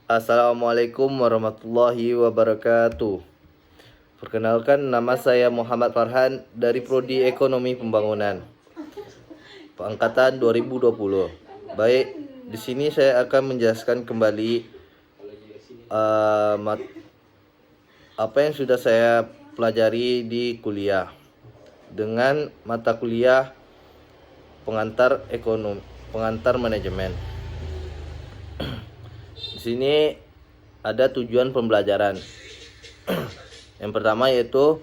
Assalamualaikum warahmatullahi wabarakatuh. Perkenalkan, nama saya Muhammad Farhan dari Prodi Ekonomi Pembangunan, angkatan 2020. Baik, di sini saya akan menjelaskan kembali apa yang sudah saya pelajari di kuliah dengan mata kuliah pengantar ekonomi, pengantar manajemen. Di sini ada tujuan pembelajaran. Yang pertama yaitu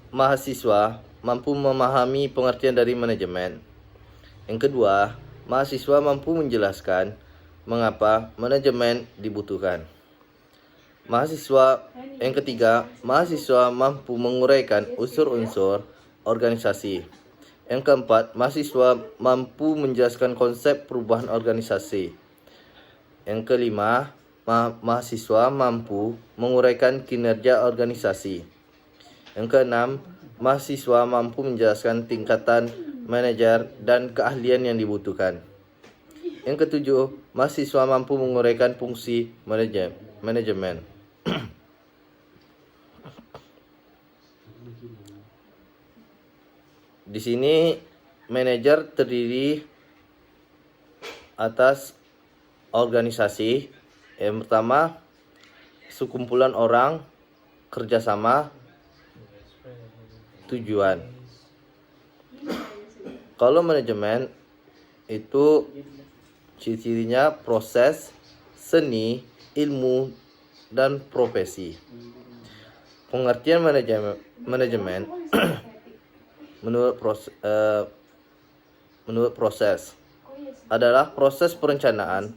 mahasiswa mampu memahami pengertian dari manajemen. Yang kedua, mahasiswa mampu menjelaskan mengapa manajemen dibutuhkan. Yang ketiga, mahasiswa mampu menguraikan unsur-unsur organisasi. Yang keempat, mahasiswa mampu menjelaskan konsep perubahan organisasi. Yang kelima, mahasiswa mampu menguraikan kinerja organisasi. Yang keenam, mahasiswa mampu menjelaskan tingkatan manajer dan keahlian yang dibutuhkan. Yang ketujuh, mahasiswa mampu menguraikan fungsi manajemen. Di sini manajer terdiri atas organisasi. Yang pertama, sekumpulan orang, kerjasama, tujuan. Kalau manajemen itu ciri-cirinya proses, seni, ilmu, dan profesi. Pengertian manajemen menurut proses adalah proses perencanaan,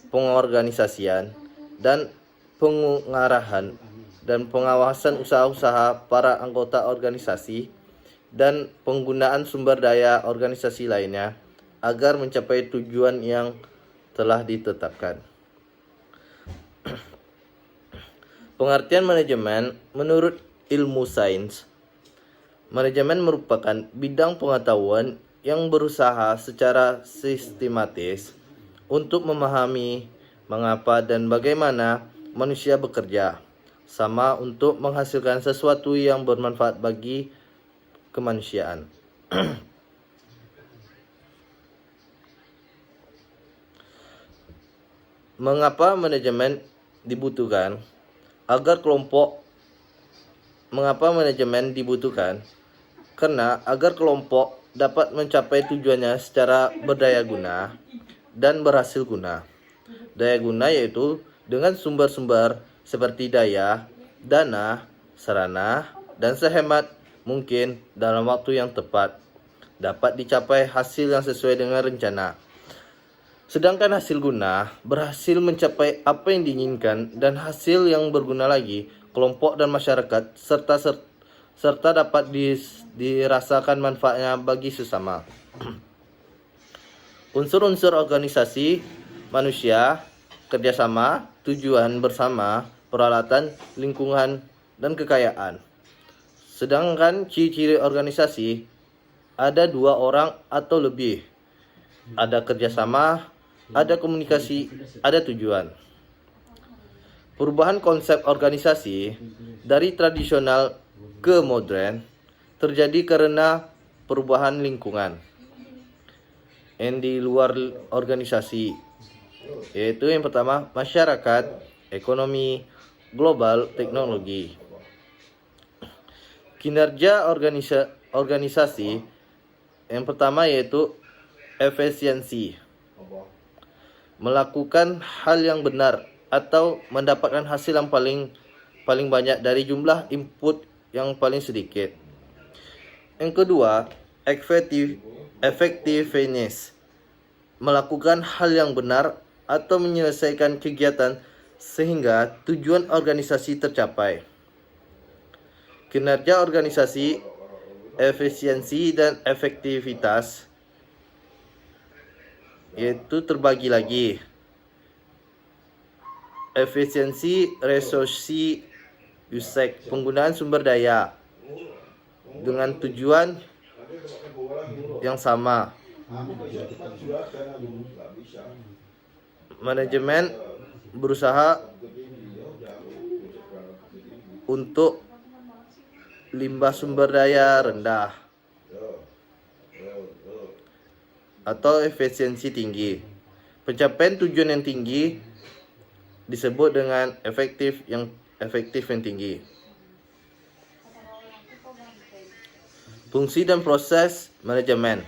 pengorganisasian, dan pengarahan dan pengawasan usaha-usaha para anggota organisasi dan penggunaan sumber daya organisasi lainnya agar mencapai tujuan yang telah ditetapkan. Pengertian manajemen menurut ilmu sains. Manajemen merupakan bidang pengetahuan yang berusaha secara sistematis untuk memahami mengapa dan bagaimana manusia bekerja, sama untuk menghasilkan sesuatu yang bermanfaat bagi kemanusiaan. Mengapa manajemen dibutuhkan? Mengapa manajemen dibutuhkan? Karena agar kelompok dapat mencapai tujuannya secara berdaya guna dan berhasil guna. Daya guna yaitu dengan sumber-sumber seperti daya, dana, sarana, dan sehemat mungkin dalam waktu yang tepat. Dapat dicapai hasil yang sesuai dengan rencana. Sedangkan hasil guna berhasil mencapai apa yang diinginkan dan hasil yang berguna lagi kelompok dan masyarakat serta dapat dirasakan manfaatnya bagi sesama. Unsur-unsur organisasi manusia, kerjasama, tujuan bersama, peralatan, lingkungan, dan kekayaan. Sedangkan ciri-ciri organisasi ada 2 orang atau lebih. Ada kerjasama, ada komunikasi, ada tujuan. Perubahan konsep organisasi dari tradisional ke modern terjadi karena perubahan lingkungan yang di luar organisasi, yaitu yang pertama masyarakat, ekonomi, global, teknologi. Kinerja organisasi yang pertama yaitu efisiensi, melakukan hal yang benar atau mendapatkan hasil yang paling banyak dari jumlah input yang paling sedikit. Yang kedua, effectiveness, melakukan hal yang benar atau menyelesaikan kegiatan sehingga tujuan organisasi tercapai. Kinerja organisasi, efisiensi dan efektivitas yaitu terbagi lagi. Efisiensi resource usage, penggunaan sumber daya dengan tujuan yang sama. manajemen berusaha untuk limbah sumber daya rendah atau efisiensi tinggi. Pencapaian tujuan yang tinggi disebut dengan efektif yang tinggi. Fungsi dan proses manajemen.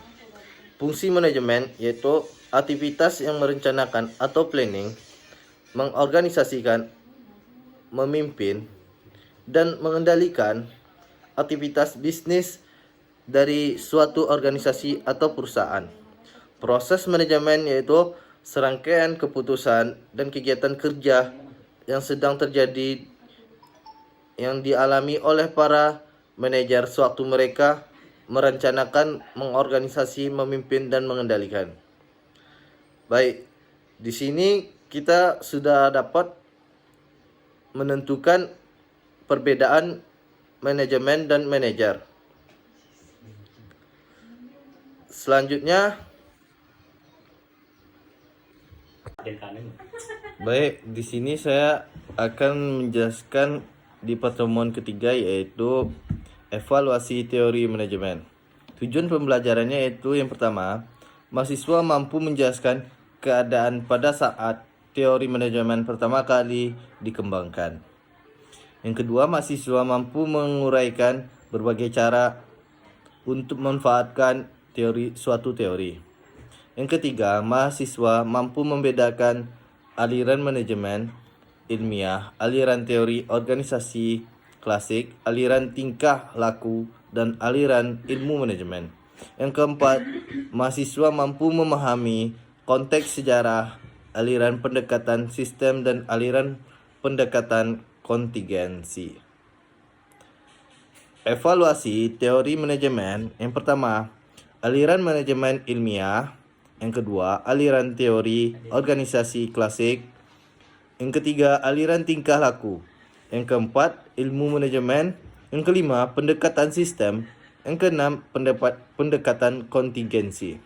Fungsi manajemen yaitu aktivitas yang merencanakan atau planning, mengorganisasikan, memimpin, dan mengendalikan aktivitas bisnis dari suatu organisasi atau perusahaan. Proses manajemen yaitu serangkaian keputusan dan kegiatan kerja yang sedang terjadi yang dialami oleh para manajer sewaktu mereka merencanakan, mengorganisasi, memimpin, dan mengendalikan. Baik, di sini kita sudah dapat menentukan perbedaan manajemen dan manajer. Selanjutnya, baik, di sini saya akan menjelaskan di pertemuan ketiga yaitu evaluasi teori manajemen. Tujuan pembelajarannya yaitu yang pertama, mahasiswa mampu menjelaskan keadaan pada saat teori manajemen pertama kali dikembangkan. Yang kedua, mahasiswa mampu menguraikan berbagai cara untuk memanfaatkan suatu teori. Yang ketiga, mahasiswa mampu membedakan aliran manajemen ilmiah, aliran teori organisasi klasik, aliran tingkah laku, dan aliran ilmu manajemen. Yang keempat, mahasiswa mampu memahami konteks sejarah, aliran pendekatan sistem, dan aliran pendekatan kontingensi. Evaluasi teori manajemen. Yang pertama, aliran manajemen ilmiah. Yang kedua, aliran teori organisasi klasik. Yang ketiga, aliran tingkah laku. Yang keempat, ilmu manajemen. Yang kelima, pendekatan sistem. Yang keenam, pendekatan kontingensi.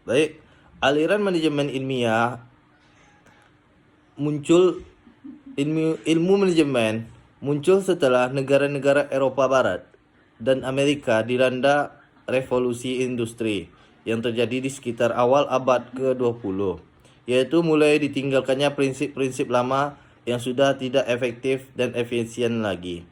Baik, aliran manajemen ilmiah muncul. Ilmu manajemen muncul setelah negara-negara Eropa Barat dan Amerika dilanda revolusi industri yang terjadi di sekitar awal abad ke-20, yaitu mulai ditinggalkannya prinsip-prinsip lama yang sudah tidak efektif dan efisien lagi.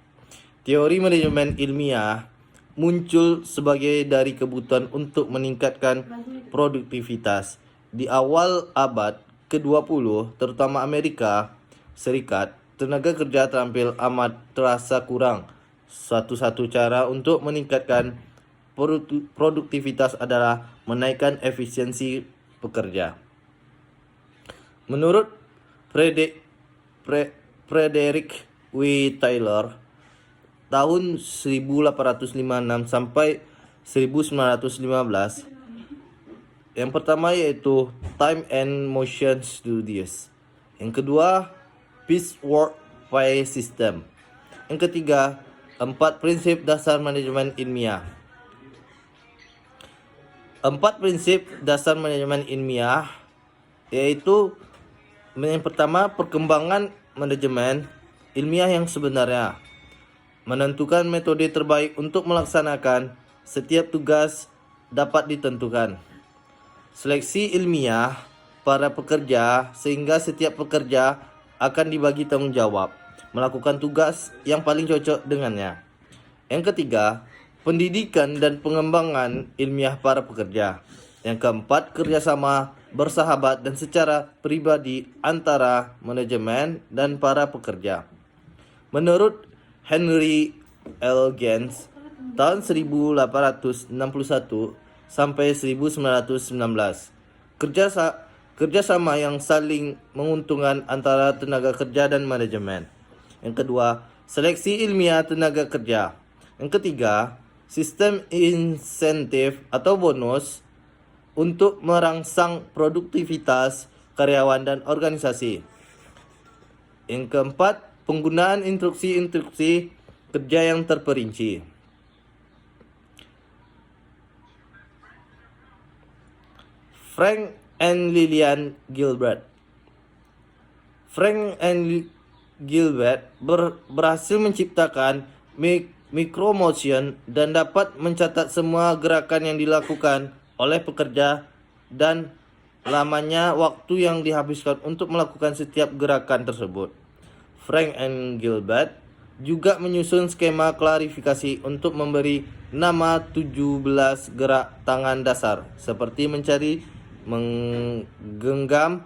Teori manajemen ilmiah muncul sebagai dari kebutuhan untuk meningkatkan produktivitas. Di awal abad ke-20, terutama Amerika Serikat, tenaga kerja terampil amat terasa kurang. Satu-satu cara untuk meningkatkan produktivitas adalah menaikkan efisiensi pekerja. Menurut Frederick W. Taylor, tahun 1856 sampai 1915, yang pertama yaitu Time and Motion Studies. Yang kedua, Peace Work Pay System. Yang ketiga, 4 prinsip dasar manajemen ilmiah. 4 prinsip dasar manajemen ilmiah yaitu yang pertama, perkembangan manajemen ilmiah yang sebenarnya, menentukan metode terbaik untuk melaksanakan setiap tugas dapat ditentukan, seleksi ilmiah para pekerja sehingga setiap pekerja akan dibagi tanggung jawab melakukan tugas yang paling cocok dengannya. Yang ketiga, pendidikan dan pengembangan ilmiah para pekerja. Yang keempat, kerjasama bersahabat dan secara pribadi antara manajemen dan para pekerja. Menurut Henry L. Gaines, tahun 1861 sampai 1919, kerjasama yang saling menguntungkan antara tenaga kerja dan manajemen. Yang kedua, seleksi ilmiah tenaga kerja. Yang ketiga, sistem insentif atau bonus untuk merangsang produktivitas karyawan dan organisasi. Yang keempat, penggunaan instruksi-instruksi kerja yang terperinci. Frank and Lillian Gilbert. Frank and Gilbert berhasil menciptakan micromotion dan dapat mencatat semua gerakan yang dilakukan oleh pekerja dan lamanya waktu yang dihabiskan untuk melakukan setiap gerakan tersebut. Frank and Gilbert juga menyusun skema klarifikasi untuk memberi nama 17 gerak tangan dasar seperti mencari, menggenggam,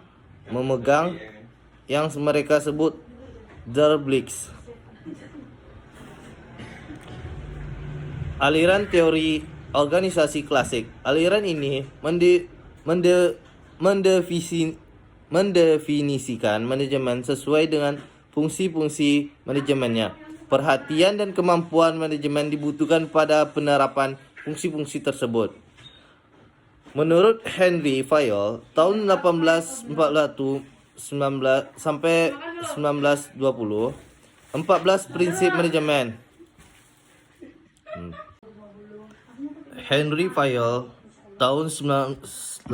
memegang, yang mereka sebut der Blitz. Aliran teori organisasi klasik. Aliran ini mendefinisikan manajemen sesuai dengan fungsi-fungsi manajemennya. Perhatian dan kemampuan manajemen dibutuhkan pada penerapan fungsi-fungsi tersebut. Menurut Henry Fayol, tahun 1841 sampai 1920, 14 prinsip manajemen. Henry Fayol, tahun 1841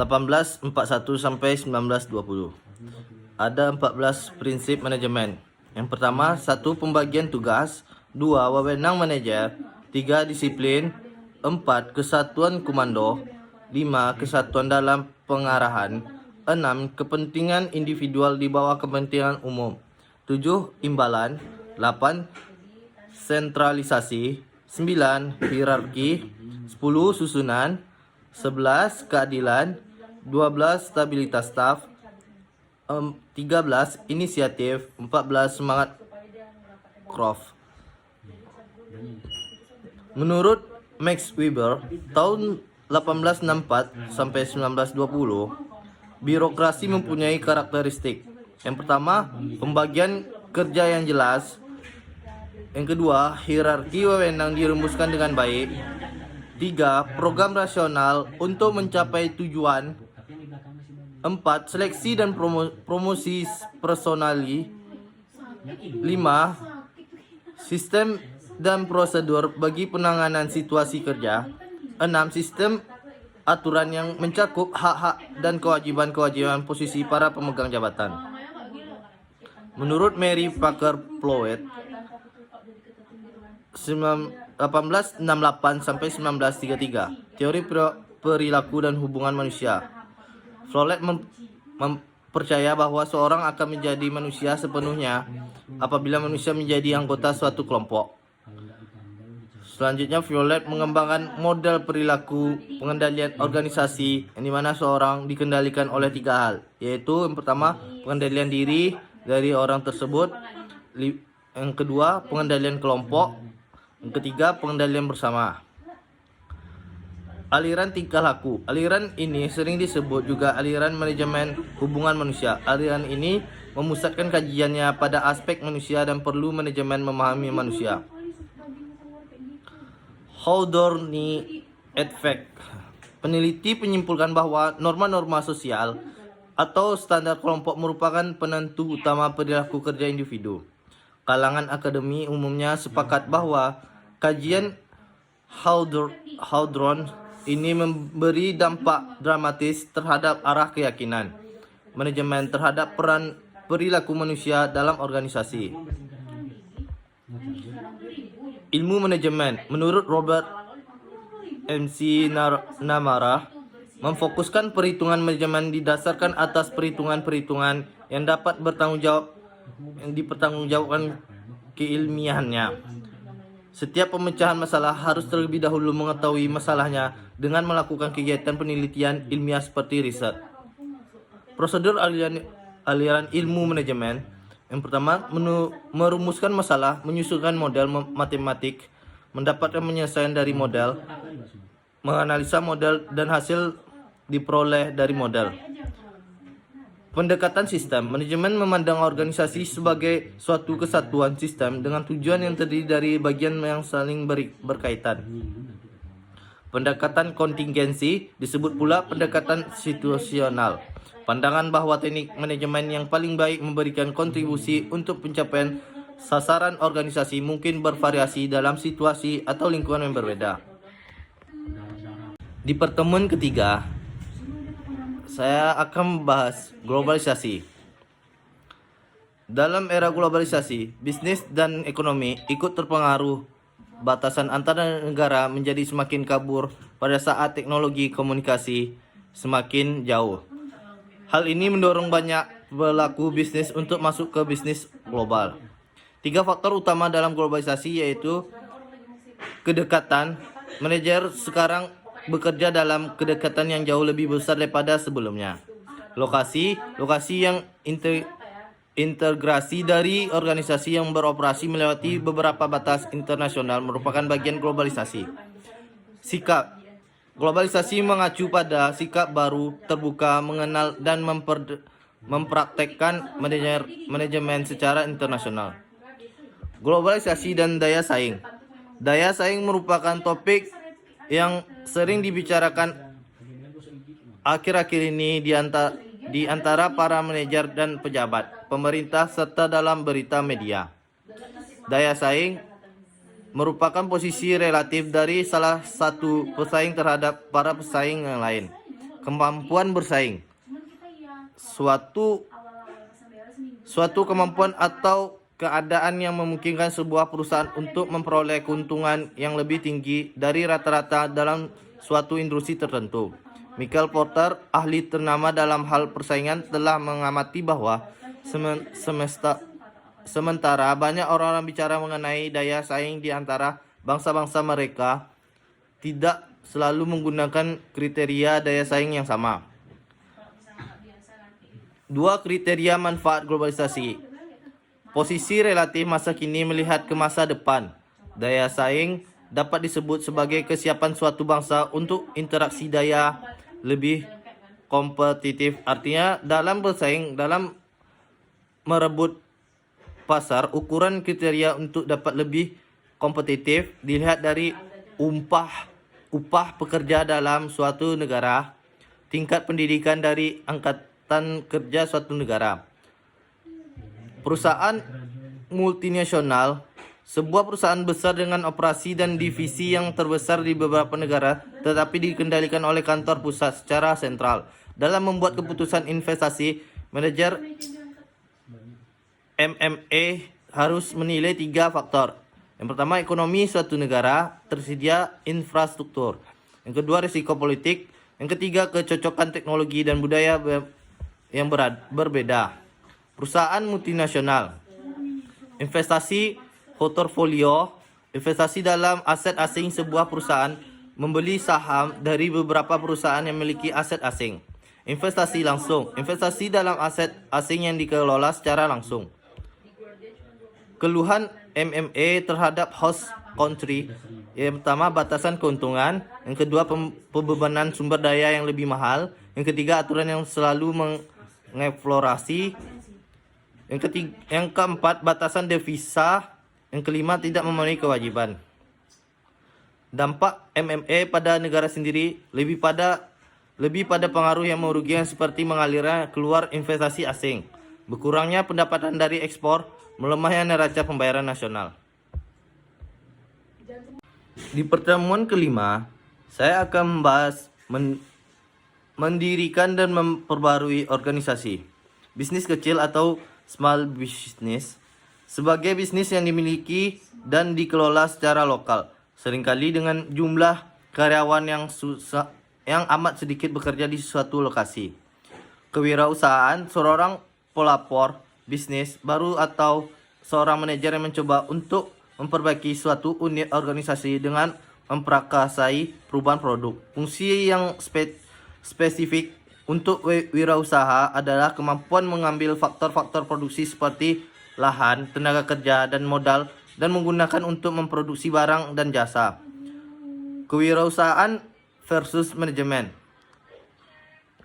sampai 1920. Ada 14 prinsip manajemen. Yang pertama, 1. Pembagian tugas. 2. Wewenang manajer. 3. Disiplin. 4. Kesatuan komando. 5. Kesatuan dalam pengarahan. 6. Kepentingan individual di bawah kepentingan umum. 7. Imbalan. 8. Sentralisasi. 9. Hierarki. 10. Susunan. 11. Keadilan. 12. Stabilitas staf. 13. Inisiatif. 14. Semangat Croft. Menurut Max Weber, tahun 1864 sampai 1920, birokrasi mempunyai karakteristik. Yang pertama, pembagian kerja yang jelas. Yang kedua, hierarki wewenang dirumuskan dengan baik. 3. Program rasional untuk mencapai tujuan. 4. Seleksi dan promosi personali. 5. Sistem dan prosedur bagi penanganan situasi kerja. 6. Sistem aturan yang mencakup hak-hak dan kewajiban-kewajiban posisi para pemegang jabatan. Menurut Mary Parker Plowett, 1868 sampai 1933, teori perilaku dan hubungan manusia. Plowett percaya bahwa seorang akan menjadi manusia sepenuhnya apabila manusia menjadi anggota suatu kelompok. Selanjutnya, Violet mengembangkan model perilaku pengendalian organisasi yang dimana seorang dikendalikan oleh 3 hal, yaitu yang pertama, pengendalian diri dari orang tersebut, yang kedua, pengendalian kelompok, yang ketiga, pengendalian bersama. Aliran tingkah laku. Aliran ini sering disebut juga aliran manajemen hubungan manusia. Aliran ini memusatkan kajiannya pada aspek manusia dan perlu manajemen memahami manusia. Hawthorne Effect. Peneliti menyimpulkan bahwa norma-norma sosial atau standar kelompok merupakan penentu utama perilaku kerja individu. Kalangan akademi umumnya sepakat bahwa kajian Hawthorne ini memberi dampak dramatis terhadap arah keyakinan manajemen terhadap peran perilaku manusia dalam organisasi. Ilmu manajemen, menurut Robert MC Namara, memfokuskan perhitungan manajemen didasarkan atas perhitungan-perhitungan yang dapat dipertanggungjawabkan keilmiahannya. Setiap pemecahan masalah harus terlebih dahulu mengetahui masalahnya dengan melakukan kegiatan penelitian ilmiah seperti riset. Prosedur aliran ilmu manajemen. Yang pertama, merumuskan masalah, menyusunkan model matematik, mendapatkan penyelesaian dari model, menganalisa model dan hasil diperoleh dari model. Pendekatan sistem. Manajemen memandang organisasi sebagai suatu kesatuan sistem dengan tujuan yang terdiri dari bagian yang saling berkaitan. Pendekatan kontingensi disebut pula pendekatan situasional. Pandangan bahwa teknik manajemen yang paling baik memberikan kontribusi untuk pencapaian sasaran organisasi mungkin bervariasi dalam situasi atau lingkungan yang berbeda. Di pertemuan ketiga, saya akan membahas globalisasi. Dalam era globalisasi, bisnis dan ekonomi ikut terpengaruh. Batasan antara negara menjadi semakin kabur pada saat teknologi komunikasi semakin jauh. Hal ini mendorong banyak pelaku bisnis untuk masuk ke bisnis global. 3 faktor utama dalam globalisasi yaitu kedekatan. Manajer sekarang bekerja dalam kedekatan yang jauh lebih besar daripada sebelumnya. Lokasi yang integrasi dari organisasi yang beroperasi melewati beberapa batas internasional merupakan bagian globalisasi. Sikap globalisasi mengacu pada sikap baru, terbuka, mengenal dan mempraktekkan manajemen secara internasional. Globalisasi dan daya saing. Daya saing merupakan topik yang sering dibicarakan akhir-akhir ini di antara para manajer dan pejabat, pemerintah, serta dalam berita media. Daya saing merupakan posisi relatif dari salah satu pesaing terhadap para pesaing yang lain. Kemampuan bersaing. Suatu kemampuan atau keadaan yang memungkinkan sebuah perusahaan untuk memperoleh keuntungan yang lebih tinggi dari rata-rata dalam suatu industri tertentu. Michael Porter, ahli ternama dalam hal persaingan, telah mengamati bahwa sementara banyak orang-orang bicara mengenai daya saing di antara bangsa-bangsa, mereka tidak selalu menggunakan kriteria daya saing yang sama. 2 kriteria manfaat globalisasi. Posisi relatif masa kini melihat ke masa depan. Daya saing dapat disebut sebagai kesiapan suatu bangsa untuk interaksi daya lebih kompetitif. Artinya dalam bersaing, dalam merebut pasar, ukuran kriteria untuk dapat lebih kompetitif dilihat dari upah pekerja dalam suatu negara, tingkat pendidikan dari angkatan kerja suatu negara. Perusahaan multinasional, sebuah perusahaan besar dengan operasi dan divisi yang terbesar di beberapa negara, tetapi dikendalikan oleh kantor pusat secara sentral. Dalam membuat keputusan investasi, manajer MMA harus menilai 3 faktor. Yang pertama, ekonomi suatu negara, tersedia infrastruktur. Yang kedua, risiko politik. Yang ketiga, kecocokan teknologi dan budaya yang berbeda. Perusahaan multinasional. Investasi portofolio. Investasi dalam aset asing. Sebuah perusahaan membeli saham dari beberapa perusahaan yang memiliki aset asing. Investasi langsung. Investasi dalam aset asing yang dikelola secara langsung. Keluhan MMA terhadap host country. Yang pertama, batasan keuntungan. Yang kedua, pembebanan sumber daya yang lebih mahal. Yang ketiga, aturan yang selalu mengeksplorasi. Yang keempat, batasan devisa. Yang kelima, tidak memenuhi kewajiban. Dampak MMA pada negara sendiri lebih pada pengaruh yang merugikan seperti mengalirnya keluar investasi asing, berkurangnya pendapatan dari ekspor, melemahnya neraca pembayaran nasional. Di pertemuan kelima, saya akan membahas mendirikan dan memperbarui organisasi bisnis kecil atau small business sebagai bisnis yang dimiliki dan dikelola secara lokal, seringkali dengan jumlah karyawan yang amat sedikit bekerja di suatu lokasi. Kewirausahaan seorang pelapor bisnis baru atau seorang manajer yang mencoba untuk memperbaiki suatu unit organisasi dengan memprakarsai perubahan produk. Fungsi yang spesifik untuk wirausaha adalah kemampuan mengambil faktor-faktor produksi seperti lahan, tenaga kerja, dan modal dan menggunakan untuk memproduksi barang dan jasa. Kewirausahaan versus manajemen.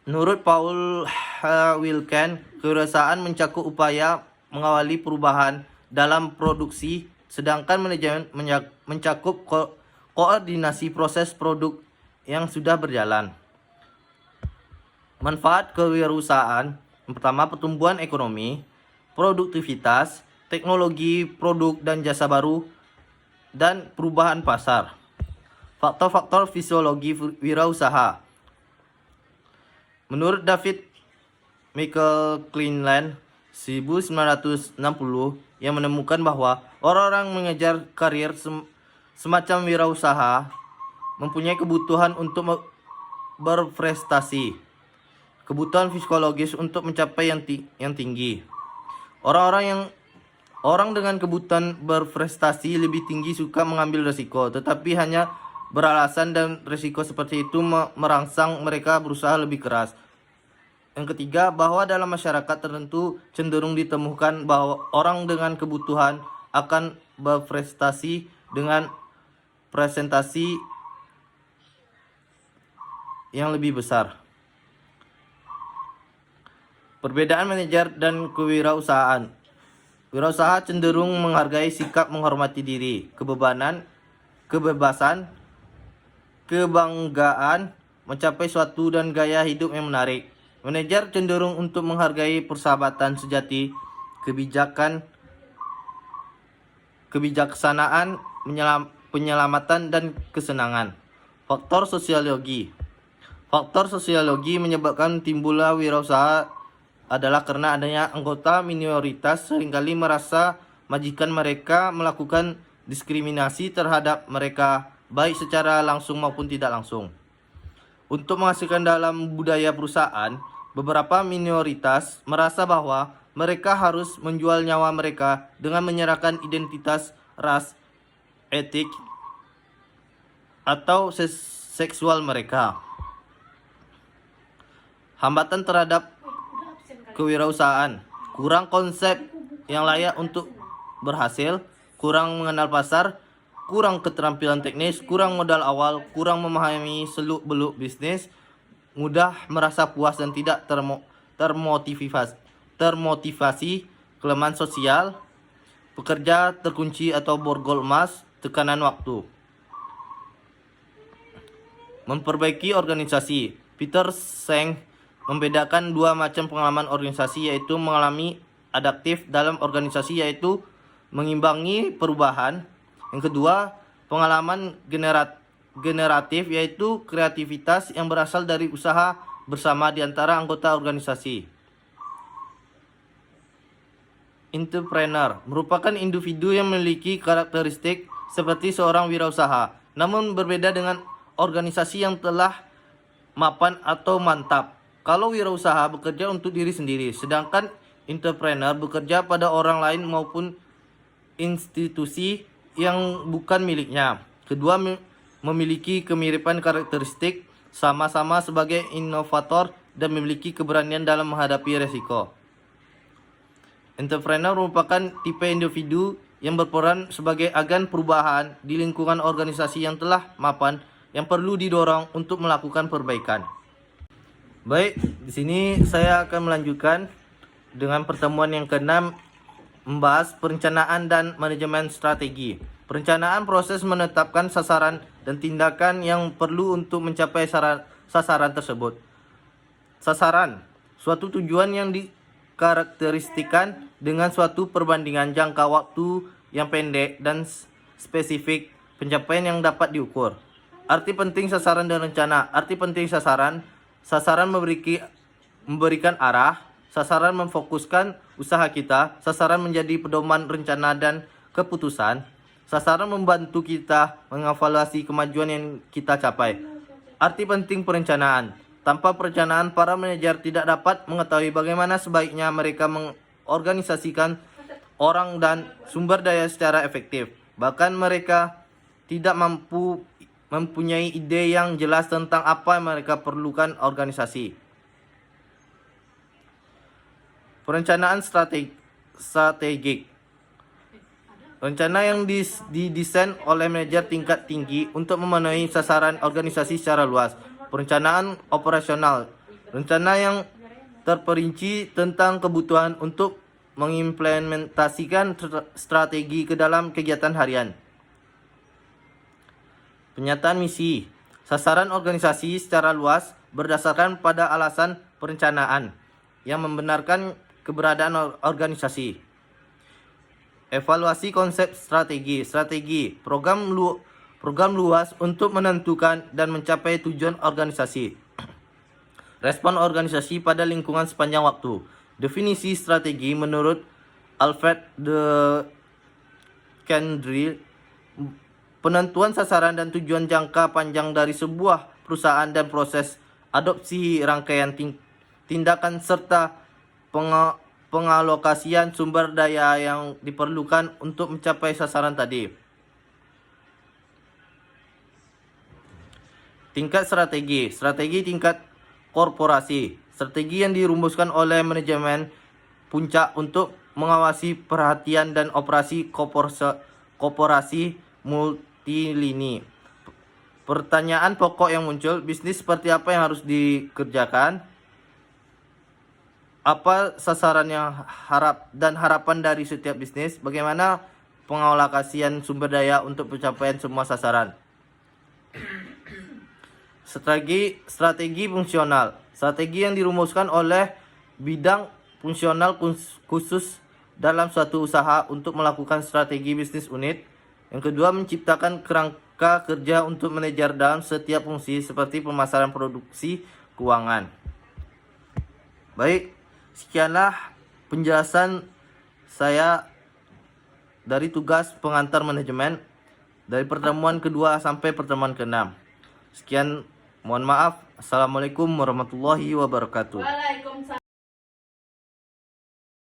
Menurut Paul Wilken, kewirausahaan mencakup upaya mengawali perubahan dalam produksi, sedangkan manajemen mencakup koordinasi proses produk yang sudah berjalan. Manfaat kewirausahaan. Yang pertama, pertumbuhan ekonomi, produktivitas, teknologi, produk dan jasa baru, dan perubahan pasar. Faktor-faktor fisiologi wirausaha. Menurut David Michael Cleland 1960 yang menemukan bahwa orang-orang mengejar karir semacam wirausaha mempunyai kebutuhan untuk berprestasi, kebutuhan psikologis untuk mencapai yang tinggi. Orang dengan kebutuhan berprestasi lebih tinggi suka mengambil risiko, tetapi hanya beralasan dan risiko seperti itu merangsang mereka berusaha lebih keras. Yang ketiga, bahwa dalam masyarakat tertentu cenderung ditemukan bahwa orang dengan kebutuhan akan berprestasi dengan presentasi yang lebih besar. Perbedaan manajer dan kewirausahaan. Wirausaha cenderung menghargai sikap menghormati diri, kebebasan, kebanggaan, mencapai suatu dan gaya hidup yang menarik. Manajer cenderung untuk menghargai persahabatan sejati, kebijaksanaan, penyelamatan, dan kesenangan. Faktor sosiologi. Faktor sosiologi menyebabkan timbulnya wirausaha adalah karena adanya anggota minoritas seringkali merasa majikan mereka melakukan diskriminasi terhadap mereka, baik secara langsung maupun tidak langsung. Untuk menghasilkan dalam budaya perusahaan, beberapa minoritas merasa bahwa mereka harus menjual nyawa mereka dengan menyerahkan identitas, ras, etik, atau seksual mereka. Hambatan terhadap kewirausahaan, kurang konsep yang layak untuk berhasil, kurang mengenal pasar, kurang keterampilan teknis, kurang modal awal, kurang memahami seluk-beluk bisnis, mudah merasa puas dan tidak termotivasi, kelemahan sosial, pekerja terkunci atau borgol emas, tekanan waktu. Memperbaiki organisasi. Peter Seng membedakan dua macam pengalaman organisasi, yaitu mengalami adaptif dalam organisasi, yaitu mengimbangi perubahan. Yang kedua, pengalaman generatif, yaitu kreativitas yang berasal dari usaha bersama di antara anggota organisasi. Entrepreneur merupakan individu yang memiliki karakteristik seperti seorang wirausaha, namun berbeda dengan organisasi yang telah mapan atau mantap. Kalau wirausaha bekerja untuk diri sendiri, sedangkan entrepreneur bekerja pada orang lain maupun institusi yang bukan miliknya. Kedua memiliki kemiripan karakteristik, sama-sama sebagai inovator dan memiliki keberanian dalam menghadapi resiko. Entrepreneur merupakan tipe individu yang berperan sebagai agen perubahan di lingkungan organisasi yang telah mapan, yang perlu didorong untuk melakukan perbaikan. Baik, di sini saya akan melanjutkan dengan pertemuan yang ke-6, membahas perencanaan dan manajemen strategi. Perencanaan proses menetapkan sasaran dan tindakan yang perlu untuk mencapai sasaran tersebut. Sasaran, suatu tujuan yang dikarakteristikan dengan suatu perbandingan jangka waktu yang pendek dan spesifik, pencapaian yang dapat diukur. Arti penting sasaran dan rencana. Arti penting sasaran memberikan arah, sasaran memfokuskan usaha kita, sasaran menjadi pedoman rencana dan keputusan, sasaran membantu kita mengevaluasi kemajuan yang kita capai. Arti penting perencanaan. Tanpa perencanaan, para manajer tidak dapat mengetahui bagaimana sebaiknya mereka mengorganisasikan orang dan sumber daya secara efektif. Bahkan mereka tidak mempunyai ide yang jelas tentang apa yang mereka perlukan organisasi. Perencanaan strategik. Rencana yang didesain oleh manajer tingkat tinggi untuk memenuhi sasaran organisasi secara luas. Perencanaan operasional. Rencana yang terperinci tentang kebutuhan untuk mengimplementasikan strategi ke dalam kegiatan harian. Penyataan misi. Sasaran organisasi secara luas berdasarkan pada alasan perencanaan yang membenarkan keberadaan organisasi. Evaluasi konsep strategi. Program luas untuk menentukan dan mencapai tujuan organisasi. Respon organisasi pada lingkungan sepanjang waktu. Definisi strategi menurut Alfred de Kendrick, penentuan sasaran dan tujuan jangka panjang dari sebuah perusahaan dan proses adopsi rangkaian tindakan serta pengalokasian sumber daya yang diperlukan untuk mencapai sasaran tadi. Tingkat strategi. Strategi tingkat korporasi. Strategi yang dirumuskan oleh manajemen puncak untuk mengawasi perhatian dan operasi korporasi multilini. Pertanyaan pokok yang muncul, bisnis seperti apa yang harus dikerjakan? Apa sasaran yang harapan dari setiap bisnis? Bagaimana pengalokasian sumber daya untuk pencapaian semua sasaran? Strategi fungsional. Strategi yang dirumuskan oleh bidang fungsional khusus dalam suatu usaha untuk melakukan strategi bisnis unit. Yang kedua, menciptakan kerangka kerja untuk manajer dalam setiap fungsi seperti pemasaran, produksi, keuangan. Baik, sekianlah penjelasan saya dari tugas pengantar manajemen dari pertemuan kedua sampai pertemuan ke-6. Sekian, mohon maaf. Assalamualaikum warahmatullahi wabarakatuh.